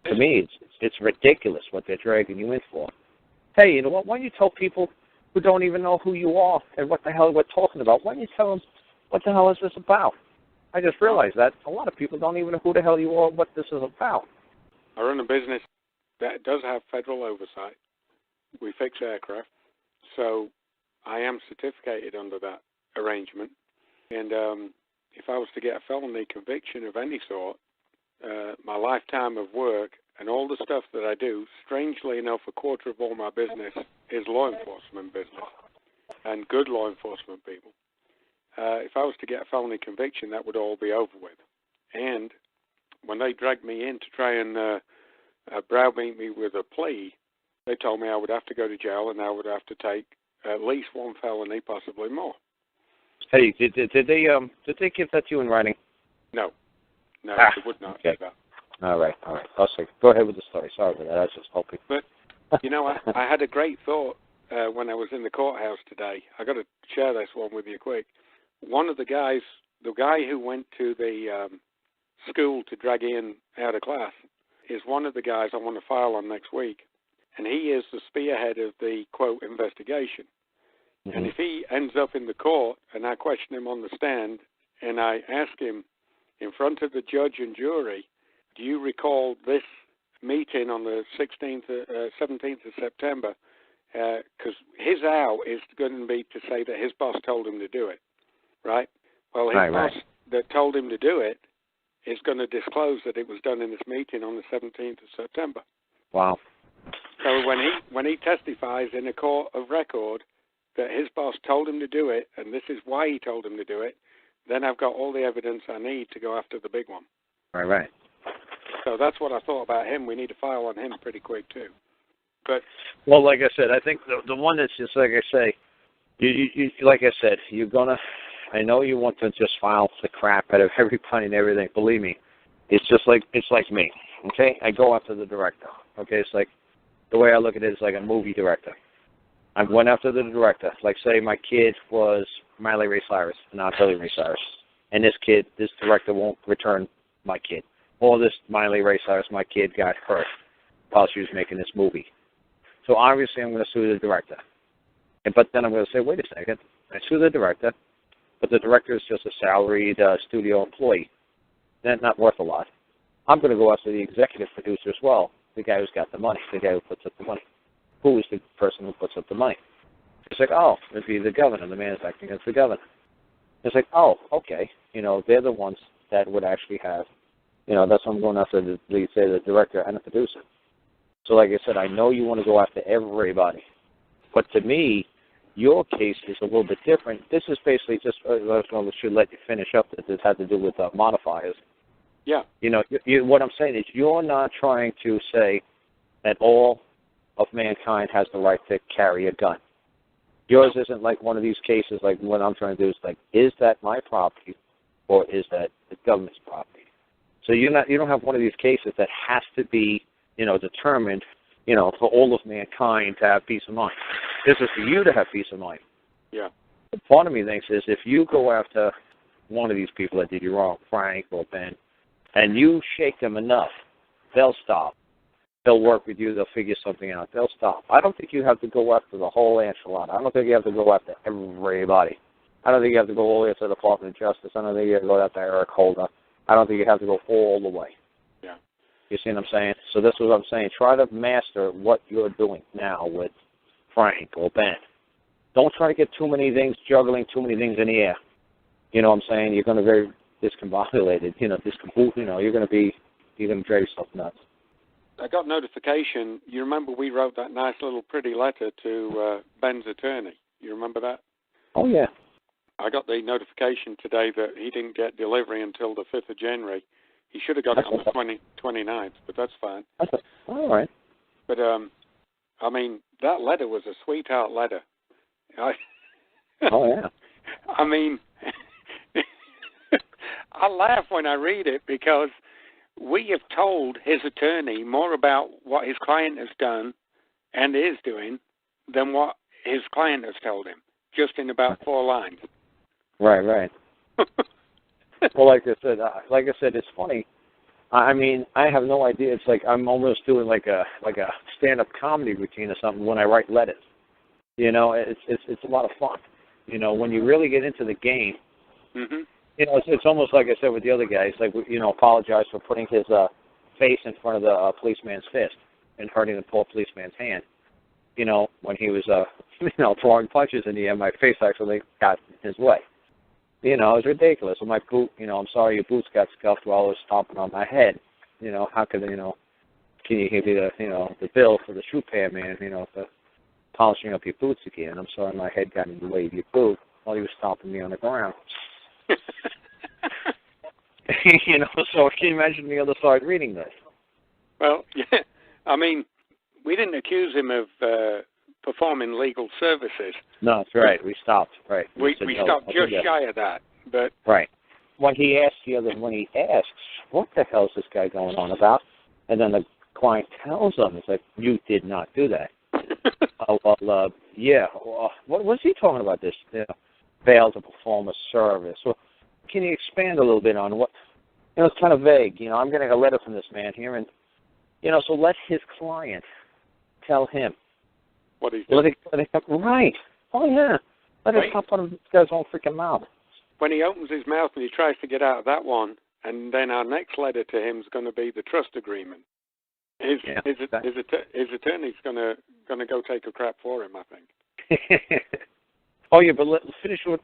To me, it's ridiculous what they're dragging you in for. Hey, you know what? Why don't you tell people who don't even know who you are and what the hell we're talking about? Why don't you tell them what the hell is this about? I just realized that a lot of people don't even know who the hell you are, what this is about. I run a business that does have federal oversight. We fix aircraft, so I am certificated under that arrangement. And if I was to get a felony conviction of any sort, my lifetime of work and all the stuff that I do, strangely enough, a quarter of all my business is law enforcement business and good law enforcement people. If I was to get a felony conviction, that would all be over with. And when they dragged me in to try and browbeat me with a plea, they told me I would have to go to jail and I would have to take at least one felony, possibly more. Hey, did they give that to you in writing? No, they would not okay. do that. All right. I'll say, go ahead with the story. Sorry for that. I was just hoping. But, I had a great thought when I was in the courthouse today. I got to share this one with you quick. One of the guy who went to the school to drag Ian out of class, is one of the guys I want to file on next week. And he is the spearhead of the, quote, investigation. Mm-hmm. And if he ends up in the court and I question him on the stand and I ask him in front of the judge and jury, do you recall this meeting on the 17th of September? Because his out is going to be to say that his boss told him to do it, right? Well, his boss that told him to do it is going to disclose that it was done in this meeting on the 17th of September. Wow. So when he testifies in a court of record that his boss told him to do it, and this is why he told him to do it, then I've got all the evidence I need to go after the big one. Right. So that's what I thought about him. We need to file on him pretty quick, too. But well, like I said, I think the one that's just like I say, you like I said, you're gonna. I know you want to just file the crap out of everybody and everything. Believe me, it's like me. Okay, I go after the director. Okay, it's like the way I look at it is like a movie director. I went after the director. Like say my kid was Miley Ray Cyrus, not Billy Ray Cyrus, and this director won't return my kid. Or this Miley Ray Cyrus, my kid got hurt while she was making this movie. So obviously I'm going to sue the director. But then I'm going to say, wait a second, I sue the director, but the director is just a salaried studio employee. That's not worth a lot. I'm going to go after the executive producer as well, the guy who's got the money, the guy who puts up the money. Who is the person who puts up the money? It's like, oh, it'd be the governor. The man is acting as the governor. It's like, oh, okay. They're the ones that would actually have, that's what I'm going after, the director and the producer. So like I said, I know you want to go after everybody. But to me, your case is a little bit different. This is basically just, I should let you finish up. This had to do with modifiers. Yeah. What I'm saying is you're not trying to say that all of mankind has the right to carry a gun. Yours isn't like one of these cases like what I'm trying to do is like, is that my property or is that the government's property? So you don't have one of these cases that has to be, determined, for all of mankind to have peace of mind. This is for you to have peace of mind. Yeah. Part of me thinks is if you go after one of these people that did you wrong, Frank or Ben, and you shake them enough, they'll stop. They'll work with you. They'll figure something out. They'll stop. I don't think you have to go after the whole enchilada. I don't think you have to go after everybody. I don't think you have to go all the way up to the Department of Justice. I don't think you have to go after Eric Holder. I don't think you have to go all the way. Yeah. You see what I'm saying? So this is what I'm saying. Try to master what you're doing now with Frank or Ben. Don't try to get too many things, juggling too many things in the air. You know what I'm saying? You're going to be very discombobulated. You're going to drive yourself nuts. I got notification. You remember we wrote that nice little pretty letter to Ben's attorney. You remember that? Oh, yeah. I got the notification today that he didn't get delivery until the 5th of January. He should have got it on the 29th, but that's fine. All right. But, that letter was a sweetheart letter. Oh, yeah. I mean, I laugh when I read it because we have told his attorney more about what his client has done and is doing than what his client has told him, just in about 4 lines. Right. Well, like I said, it's funny. I mean, I have no idea. It's like I'm almost doing like a stand-up comedy routine or something when I write letters. You know, it's a lot of fun. You know, when you really get into the game, Mm-hmm. you know, it's almost like I said with the other guy. It's like, you know, apologize for putting his face in front of the policeman's fist and hurting the poor policeman's hand. You know, when he was, you know, throwing punches in the air, my face actually got in his way. You know, it was ridiculous. Well, my boot, you know, I'm sorry your boots got scuffed while I was stomping on my head. You know, how could, you know, can you give me the, you know, the bill for the shoe repair man, you know, for polishing up your boots again? I'm sorry my head got in the way of your boot while he was stomping me on the ground. You know, so can you imagine the other side reading this? Well, yeah, I mean, we didn't accuse him of performing legal services. No, that's right. We stopped. Right. We stopped just shy of that. But right. When he asks, what the hell is this guy going on about? And then the client tells him, it's like, you did not do that. Yeah. What was he talking about? This failed to perform a service. Well, can you expand a little bit on what? You know, it's kind of vague. You know, I'm getting a letter from this man here, and you know, so let his client tell him what he's doing. Let it come, right. Oh yeah. Let it pop out of this guy's own freaking mouth. When he opens his mouth and he tries to get out of that one, and then our next letter to him is going to be the trust agreement. His attorney's going to go take a crap for him, I think. Oh yeah, but let's finish what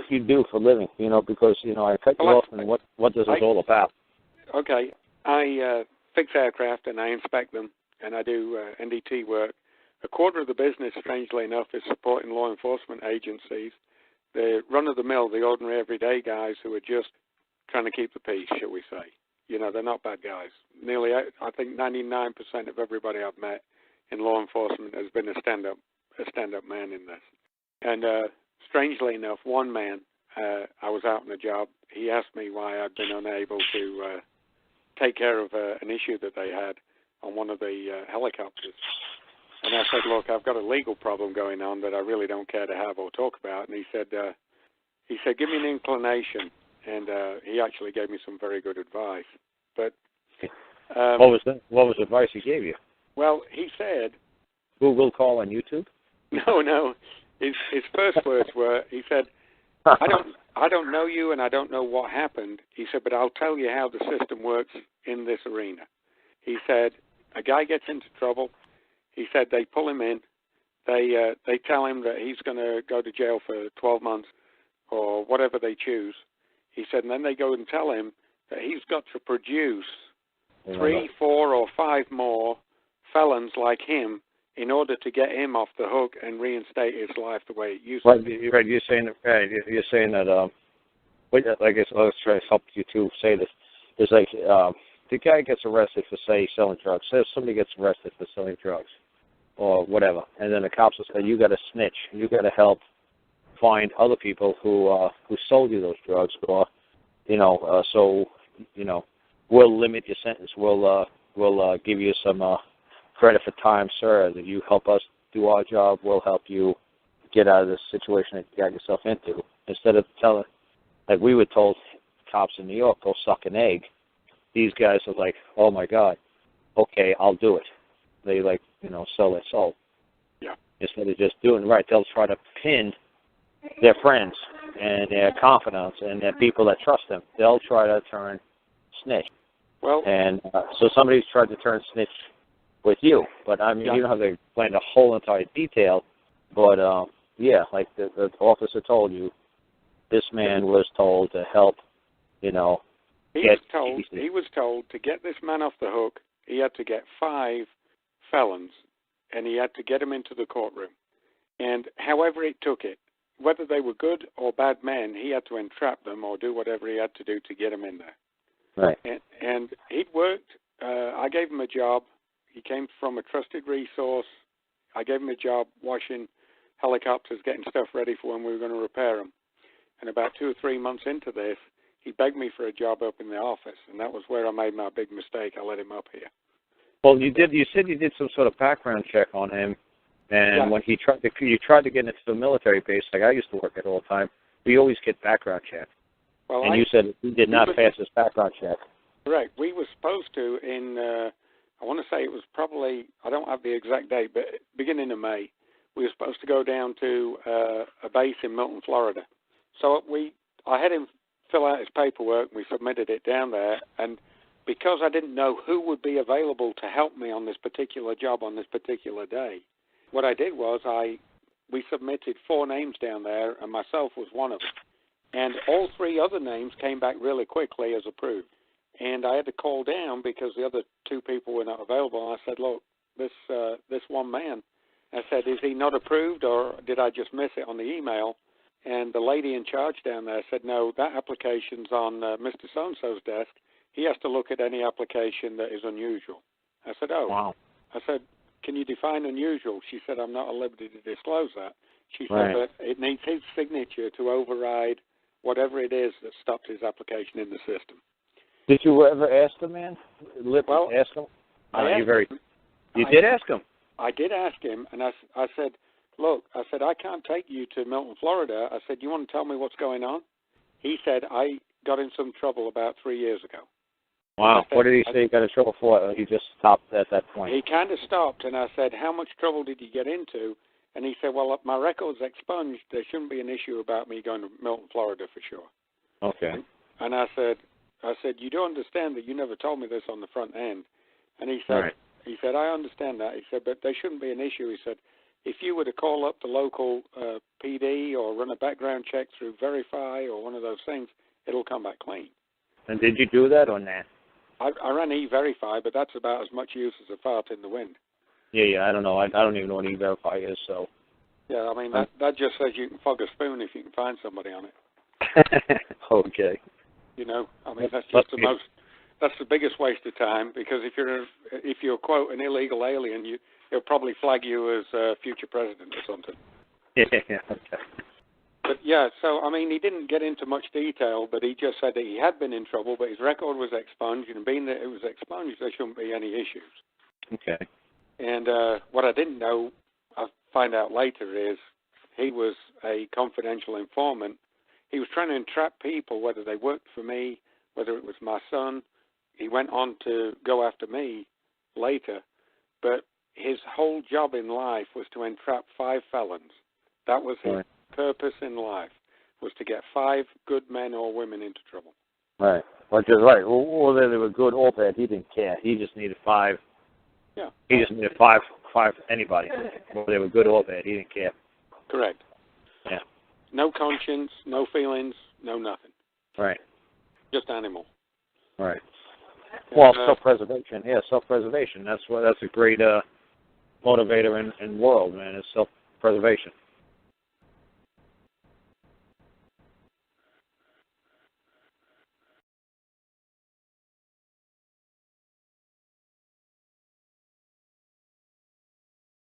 you do for a living, you know, because you know I cut you off. And what this is all about? Okay, I fix aircraft and I inspect them, and I do NDT work. A quarter of the business, strangely enough, is supporting law enforcement agencies. The run-of-the-mill, the ordinary everyday guys who are just trying to keep the peace, shall we say. You know, they're not bad guys. Nearly, I think 99% of everybody I've met in law enforcement has been a stand-up man in this. And strangely enough, one man, I was out on a job, he asked me why I'd been unable to take care of an issue that they had on one of the helicopters. And I said, look, I've got a legal problem going on that I really don't care to have or talk about. And he said, give me an inclination. And he actually gave me some very good advice. But what was the advice he gave you? Well, he said, Google call on YouTube? No. His first words were, he said, I don't know you and I don't know what happened. He said, but I'll tell you how the system works in this arena. He said, a guy gets into trouble. He said they pull him in. They tell him that he's going to go to jail for 12 months or whatever they choose. He said, and then they go and tell him that he's got to produce 3, 4, or 5 more felons like him in order to get him off the hook and reinstate his life the way it used to be. Right, you're saying that. I guess let's try to help you to say this. It's like the guy gets arrested for say selling drugs. Say somebody gets arrested for selling drugs or whatever, and then the cops will say you got to snitch. You got to help find other people who sold you those drugs, or so we'll limit your sentence. We'll give you some credit for time served. If you help us do our job, we'll help you get out of this situation that you got yourself into. Instead of telling, like we were told, cops in New York, go suck an egg. These guys are like, oh my God, okay, I'll do it. They sell their soul. Yeah. Instead of just doing right, they'll try to pin their friends and their confidants and their people that trust them. They'll try to turn snitch. Well, and so somebody's tried to turn snitch with you, but I mean, you don't have to explain the whole entire detail. But like the officer told you, this man was told to help. He was told to get this man off the hook. He had to get 5 felons, and he had to get them into the courtroom. And however it took it, whether they were good or bad men, he had to entrap them or do whatever he had to do to get them in there. Right. And he'd worked. I gave him a job. He came from a trusted resource. I gave him a job washing helicopters, getting stuff ready for when we were going to repair them. And about 2 or 3 months into this, he begged me for a job up in the office, and that was where I made my big mistake. I let him up here. Well, you did. You said you did some sort of background check on him, and when you tried to get into the military base, like I used to work at all the time, we always get background check. Well, you said he did not pass his background check. Correct. We were supposed to in, I want to say it was probably, I don't have the exact date, but beginning of May, we were supposed to go down to a base in Milton, Florida. So I had him fill out his paperwork, and we submitted it down there, and because I didn't know who would be available to help me on this particular job on this particular day, what I did was we submitted 4 names down there, and myself was one of them. And all 3 other names came back really quickly as approved. And I had to call down because the other 2 people were not available. And I said, look, this one man, I said, is he not approved or did I just miss it on the email? And the lady in charge down there said, no, that application's on Mr. So-and-so's desk. He has to look at any application that is unusual. I said, oh. Wow. I said, can you define unusual? She said, I'm not at liberty to disclose that. She said, Right. but it needs his signature to override whatever it is that stopped his application in the system. Did you ever ask the man? Well, ask him? You I did ask him? I did ask him, and I said, look, I said, I can't take you to Milton, Florida. I said, you want to tell me what's going on? He said, I got in some trouble about 3 years ago. Wow. What did he say he got in trouble for? He just stopped at that point. He kind of stopped, and I said, how much trouble did you get into? And he said, well, my record's expunged. There shouldn't be an issue about me going to Milton, Florida for sure. Okay. And I said, you do understand that you never told me this on the front end. And he said, Right. I understand that. He said, but there shouldn't be an issue. He said, if you were to call up the local PD or run a background check through Verify or one of those things, it'll come back clean. And did you do that or not? I ran E-Verify, but that's about as much use as a fart in the wind. Yeah, I don't know. I don't even know what E-Verify is, so. Yeah, I mean, that just says you can fog a spoon if you can find somebody on it. Okay. You know, I mean, that's just that's the biggest waste of time, because if you're quote an illegal alien, it'll probably flag you as a future president or something. Yeah, okay. But yeah, so I mean, he didn't get into much detail, but he just said that he had been in trouble, but his record was expunged, and being that it was expunged, there shouldn't be any issues. Okay. And what I didn't know, I find out later, is he was a confidential informant. He was trying to entrap people, whether they worked for me, whether it was my son. He went on to go after me later, but his whole job in life was to entrap 5 felons. That was his purpose in life, was to get 5 good men or women into trouble. Right. Well, just right. Whether they were good or bad, he didn't care. He just needed 5. Yeah. He just needed 5 anybody. Whether they were good or bad, he didn't care. Correct. Yeah. No conscience, no feelings, no nothing. Right. Just animal. Right. Well, self-preservation. Yeah, self-preservation. That's a great motivator in world, man. Is self-preservation.